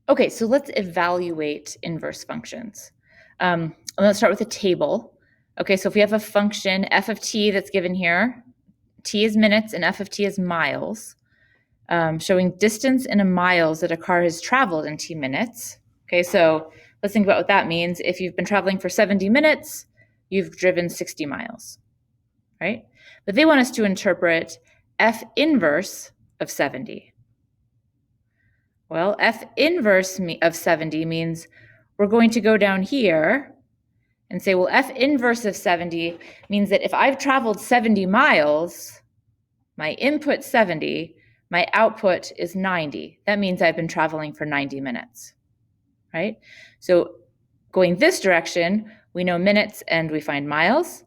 Okay, so let's evaluate inverse functions. Let's start with a table. Okay, so if we have a function f of t that's given here, t is minutes and f of t is miles, showing distance in miles that a car has traveled in t minutes. Okay, so let's think about what that means. If you've been traveling for 70 minutes, you've driven 60 miles, right? But they want us to interpret f inverse of 70. Well, f inverse of 70 means we're going to go down here and say, well, f inverse of 70 means that if I've traveled 70 miles, my input 70, my output is 90. That means I've been traveling for 90 minutes, right? So going this direction, we know minutes and we find miles,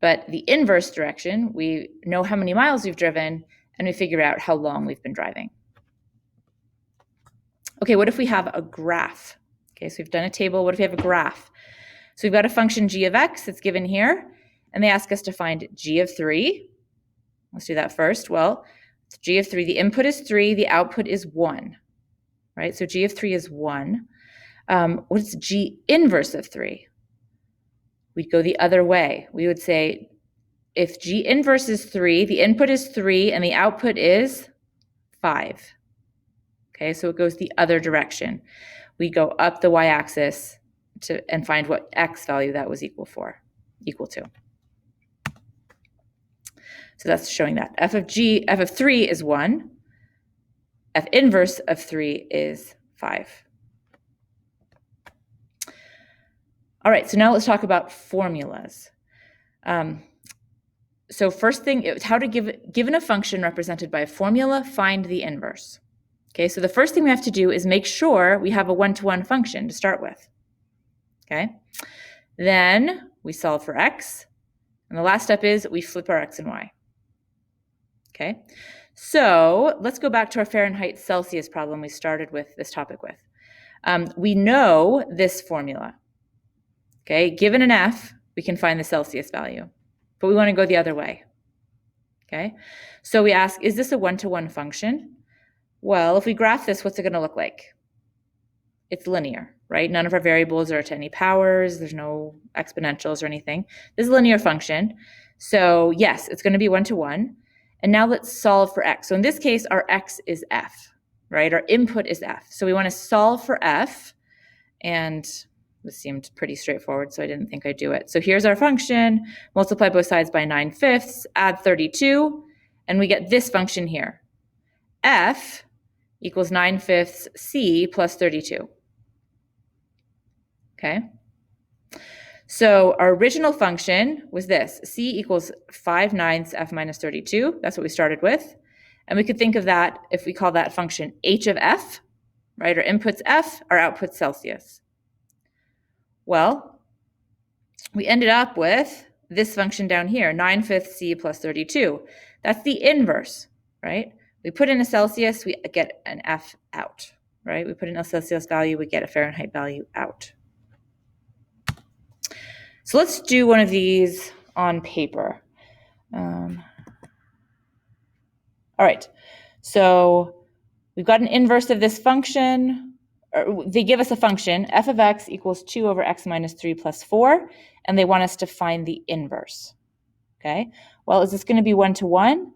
but the inverse direction, we know how many miles we've driven and we figure out how long we've been driving. Okay, what if we have a graph? Okay, so we've done a table. What if we have a graph? So we've got a function g of x that's given here, and they ask us to find g of 3. Let's do that first. Well, g of 3, the input is 3, the output is 1, right? So g of 3 is 1. What's g inverse of 3? We'd go the other way. We would say if g inverse is 3, the input is 3, and the output is 5. Okay, so it goes the other direction. We go up the y-axis and find what x value that was equal to. So that's showing that f of 3 is 1. F inverse of 3 is 5. All right, so now let's talk about formulas. So first thing, it's how to given a function represented by a formula, find the inverse. Okay, so the first thing we have to do is make sure we have a one-to-one function to start with. Okay, then we solve for x, and the last step is we flip our x and y. Okay, so let's go back to our Fahrenheit Celsius problem we started with this topic with. We know this formula. Okay, given an f, we can find the Celsius value, but we want to go the other way. Okay, so we ask, is this a one-to-one function? Well, if we graph this, what's it going to look like? It's linear, right? None of our variables are to any powers. There's no exponentials or anything. This is a linear function. So yes, it's going to be one-to-one. And now let's solve for x. So in this case, our x is f, right? Our input is f. So we want to solve for f. And this seemed pretty straightforward, so I didn't think I'd do it. So here's our function. Multiply both sides by 9/5, add 32, and we get this function here. F equals 9/5 c plus 32. Okay. So our original function was this, c equals 5/9 f minus 32. That's what we started with. And we could think of that if we call that function h of f, right? Our input's f, our output's Celsius. Well, we ended up with this function down here, 9/5 c plus 32. That's the inverse, right? We put in a Celsius, we get an f out, right? We put in a Celsius value, we get a Fahrenheit value out. So let's do one of these on paper. All right, so we've got an inverse of this function. They give us a function, f of x equals 2 over x minus 3 plus 4, and they want us to find the inverse. Okay, well, is this going to be one-to-one?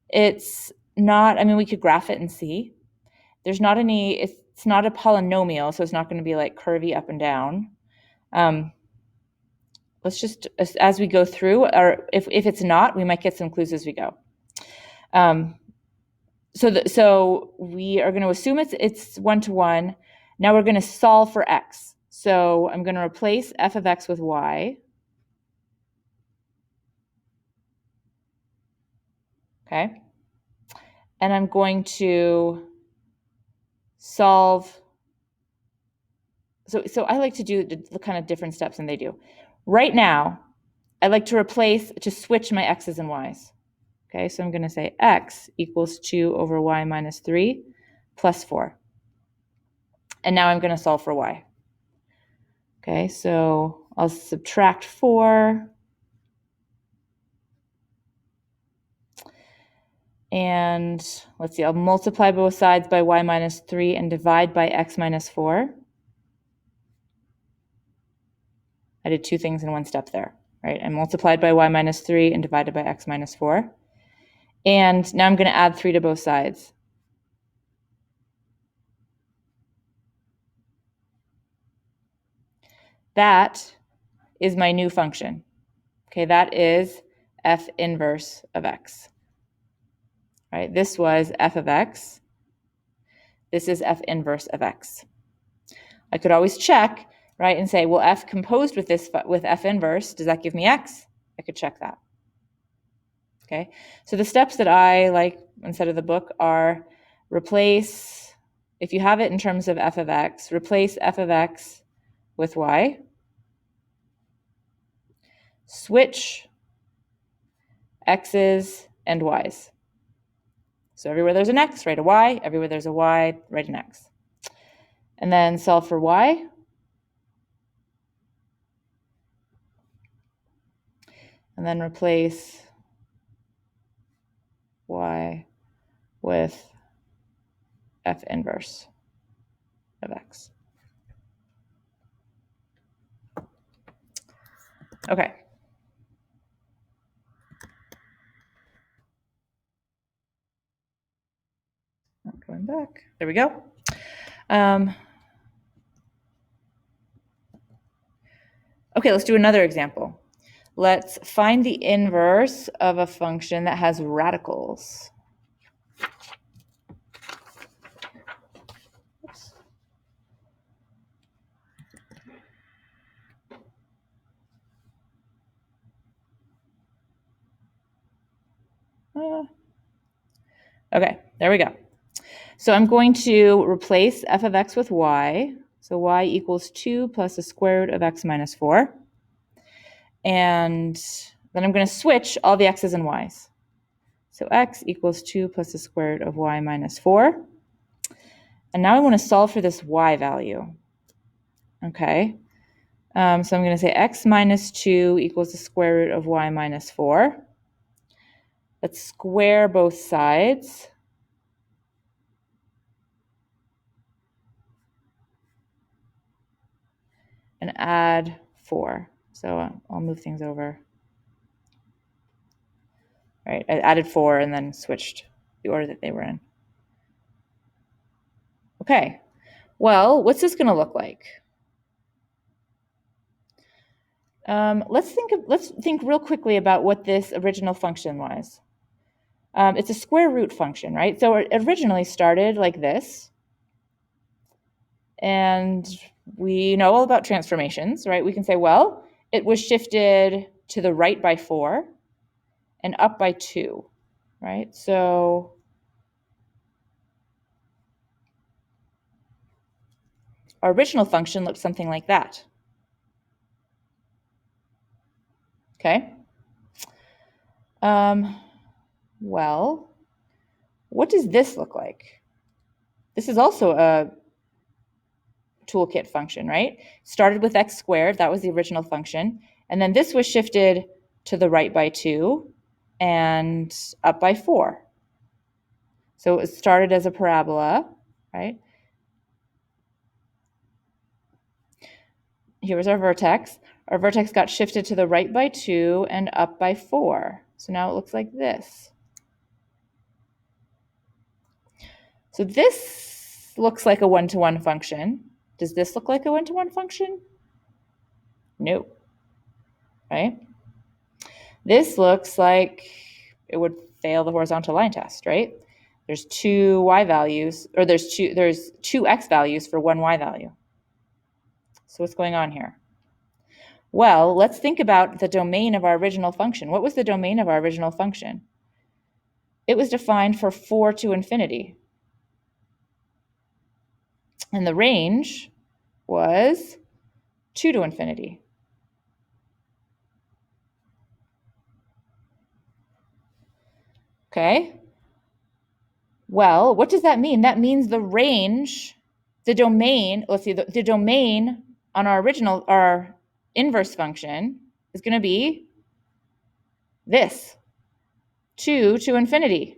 It's not. I mean, we could graph it and see. There's not any, it's not a polynomial, so it's not going to be like curvy up and down. Let's just, as we go through, or if it's not, we might get some clues as we go. So we are going to assume it's one-to-one. Now we're going to solve for x. So I'm going to replace f of x with y. Okay. And I'm going to solve. So I like to do the kind of different steps than they do. Right now, I like to switch my x's and y's. Okay, so I'm going to say x equals 2 over y minus 3 plus 4. And now I'm going to solve for y. Okay, so I'll subtract 4. And let's see, I'll multiply both sides by y minus 3 and divide by x minus 4. I did two things in one step there, right? I multiplied by y minus 3 and divided by x minus 4. And now I'm going to add 3 to both sides. That is my new function. Okay, that is f inverse of x. Right? This was f of x. This is f inverse of x. I could always check, right, and say, well, f composed with f inverse, does that give me x? I could check that. Okay, so the steps that I like instead of the book are replace, if you have it in terms of f of x, replace f of x with y. Switch x's and y's. So everywhere there's an x, write a y. Everywhere there's a y, write an x. And then solve for y. And then replace y with f inverse of x. Okay. Going back. There we go. Okay, let's do another example. Let's find the inverse of a function that has radicals. Oops. Okay, there we go. So I'm going to replace f of x with y. So y equals 2 plus the square root of x minus 4. And then I'm going to switch all the x's and y's. So x equals 2 plus the square root of y minus 4. And now I want to solve for this y value. Okay. So I'm going to say x minus 2 equals the square root of y minus 4. Let's square both sides. And add 4. So I'll move things over. All right, I added 4 and then switched the order that they were in. Okay, well, what's this going to look like? Let's think real quickly about what this original function was. It's a square root function, right? So it originally started like this. And we know all about transformations, right? We can say, well, it was shifted to the right by 4 and up by 2, right? So our original function looks something like that. Okay. Well, what does this look like? This is also a toolkit function, right? Started with x squared, that was the original function. And then this was shifted to the right by 2 and up by 4. So it started as a parabola, right? Here was our vertex. Our vertex got shifted to the right by 2 and up by 4. So now it looks like this. So this looks like a one-to-one function. Does this look like a one-to-one function? No. Right? This looks like it would fail the horizontal line test, right? There's two y values, or there's two x values for one y value. So what's going on here? Well, let's think about the domain of our original function. What was the domain of our original function? It was defined for 4 to infinity. And the range was 2 to infinity. Okay. Well, what does that mean? That means the range, the domain, let's see, the domain on our inverse function is going to be this, 2 to infinity.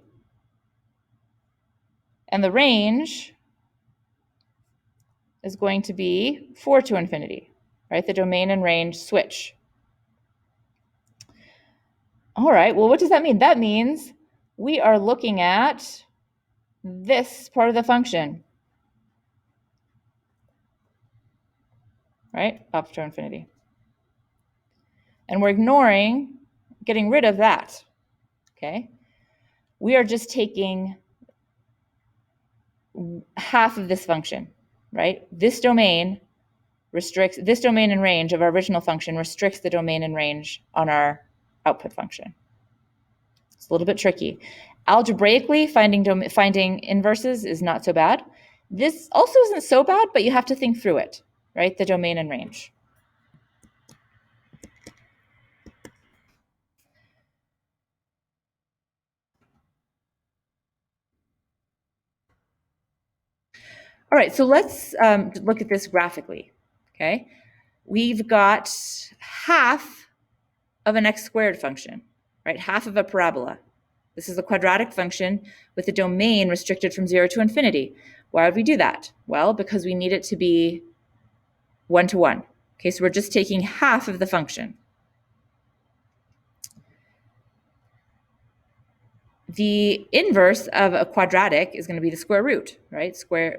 And the range is going to be 4 to infinity, right? The domain and range switch. All right, well, what does that mean? That means we are looking at this part of the function, right? Up to infinity. And we're ignoring, getting rid of that, okay? We are just taking half of this function, right? This domain restricts, this domain and range of our original function restricts the domain and range on our output function. It's a little bit tricky. Algebraically, finding inverses is not so bad. This also isn't so bad, but you have to think through it, right? The domain and range. All right, so let's look at this graphically, okay? We've got half of an x squared function, right? Half of a parabola. This is a quadratic function with the domain restricted from 0 to infinity. Why would we do that? Well, because we need it to be 1 to 1. Okay, so we're just taking half of the function. The inverse of a quadratic is going to be the square root, right?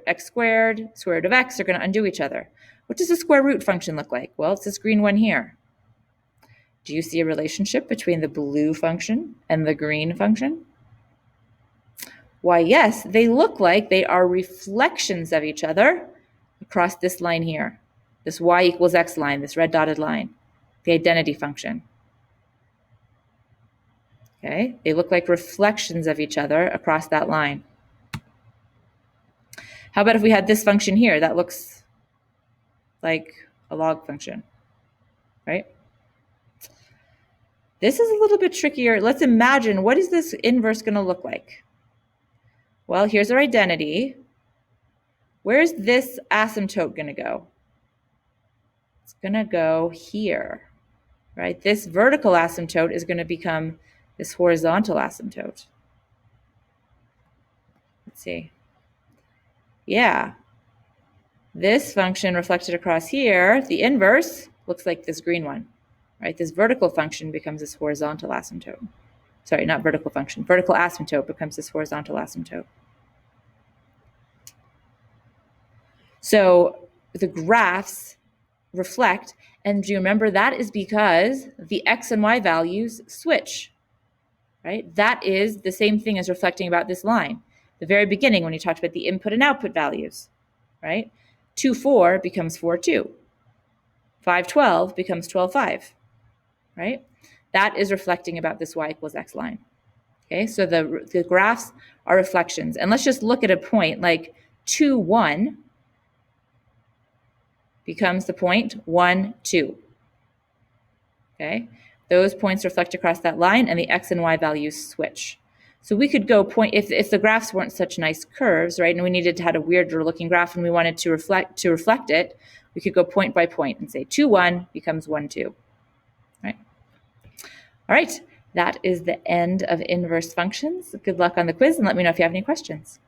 X squared, square root of x are going to undo each other. What does a square root function look like? Well, it's this green one here. Do you see a relationship between the blue function and the green function? Why, yes, they look like they are reflections of each other across this line here, this y equals x line, this red dotted line, the identity function. Okay, they look like reflections of each other across that line. How about if we had this function here that looks like a log function, right? This is a little bit trickier. Let's imagine, what is this inverse going to look like? Well, here's our identity. Where's this asymptote going to go? It's going to go here, right? This vertical asymptote is going to become this horizontal asymptote. Let's see. Yeah. This function reflected across here, the inverse, looks like this green one, right? This vertical function becomes this horizontal asymptote. Sorry, not vertical function. Vertical asymptote becomes this horizontal asymptote. So the graphs reflect, and do you remember that is because the x and y values switch, right? That is the same thing as reflecting about this line. The very beginning when you talked about the input and output values, right? 2, 4 becomes 4, 2. 5, 12 becomes 12, 5, right? That is reflecting about this y equals x line. Okay, so the graphs are reflections. And let's just look at a point like 2, 1 becomes the point 1, 2. Okay, those points reflect across that line and the x and y values switch. So we could go point, if the graphs weren't such nice curves, right, and we needed to have a weirder looking graph and we wanted to reflect it, we could go point by point and say 2, 1 becomes 1, 2, right? All right, that is the end of inverse functions. Good luck on the quiz and let me know if you have any questions.